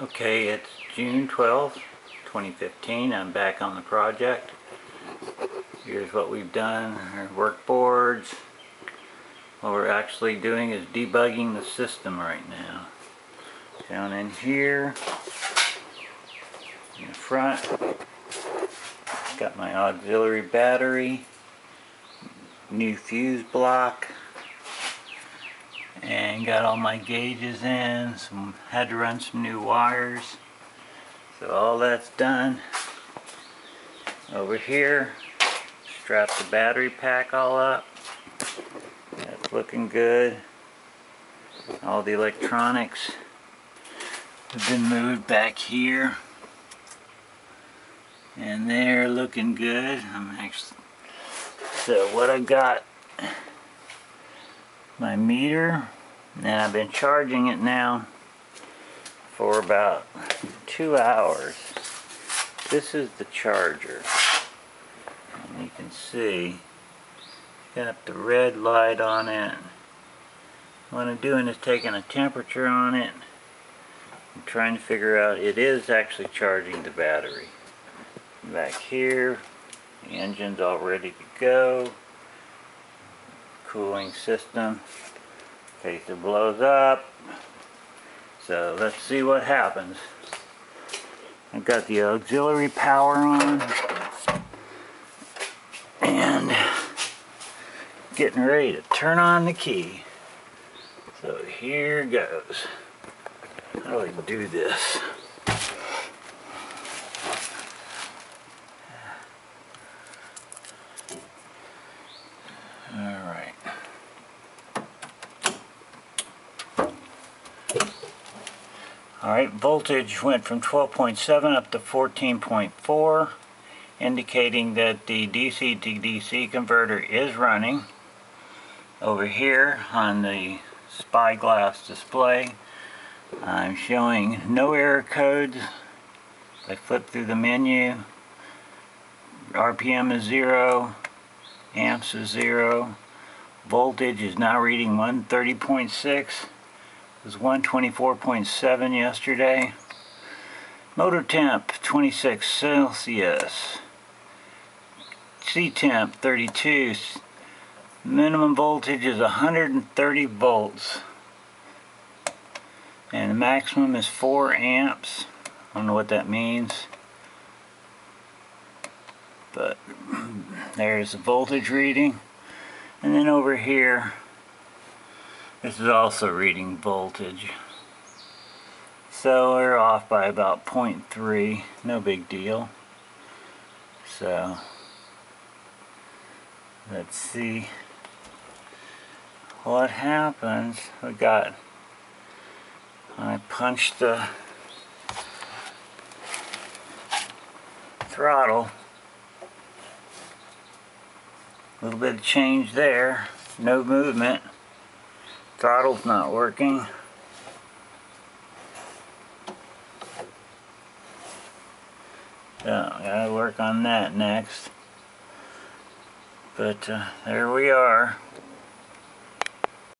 Okay, it's June 12th, 2015. I'm back on the project. Here's what we've done, our work boards. What we're actually doing is debugging the system right now. Down in here, in the front, got my auxiliary battery, new fuse block, and got all my gauges in. Had to run some new wires. So all that's done. Over here, strap the battery pack all up. That's looking good. All the electronics have been moved back here, and they're looking good. So what I got, my meter, and I've been charging it now for about 2 hours. This is the charger, and you can see got the red light on it. What I'm doing is taking a temperature on it. I'm trying to figure out, it is actually charging the battery. Back here, the engine's all ready to go. Cooling system, in case it blows up. So let's see what happens. I've got the auxiliary power on and getting ready to turn on the key. So here goes. How do I do this? Alright. Alright, voltage went from 12.7 up to 14.4, indicating that the DC to DC converter is running. Over here on the spyglass display, I'm showing no error codes. If I flip through the menu, RPM is 0, amps is 0, voltage is now reading 130.6, it was 124.7 yesterday. Motor temp 26 Celsius, C temp 32, minimum voltage is 130 volts, and the maximum is 4 amps. I don't know what that means, but there's the voltage reading. And then over here, this is also reading voltage. So we're off by about 0.3, no big deal. So let's see what happens. I punched the throttle. A little bit of change there. No movement. Throttle's not working. So I gotta work on that next. But there we are.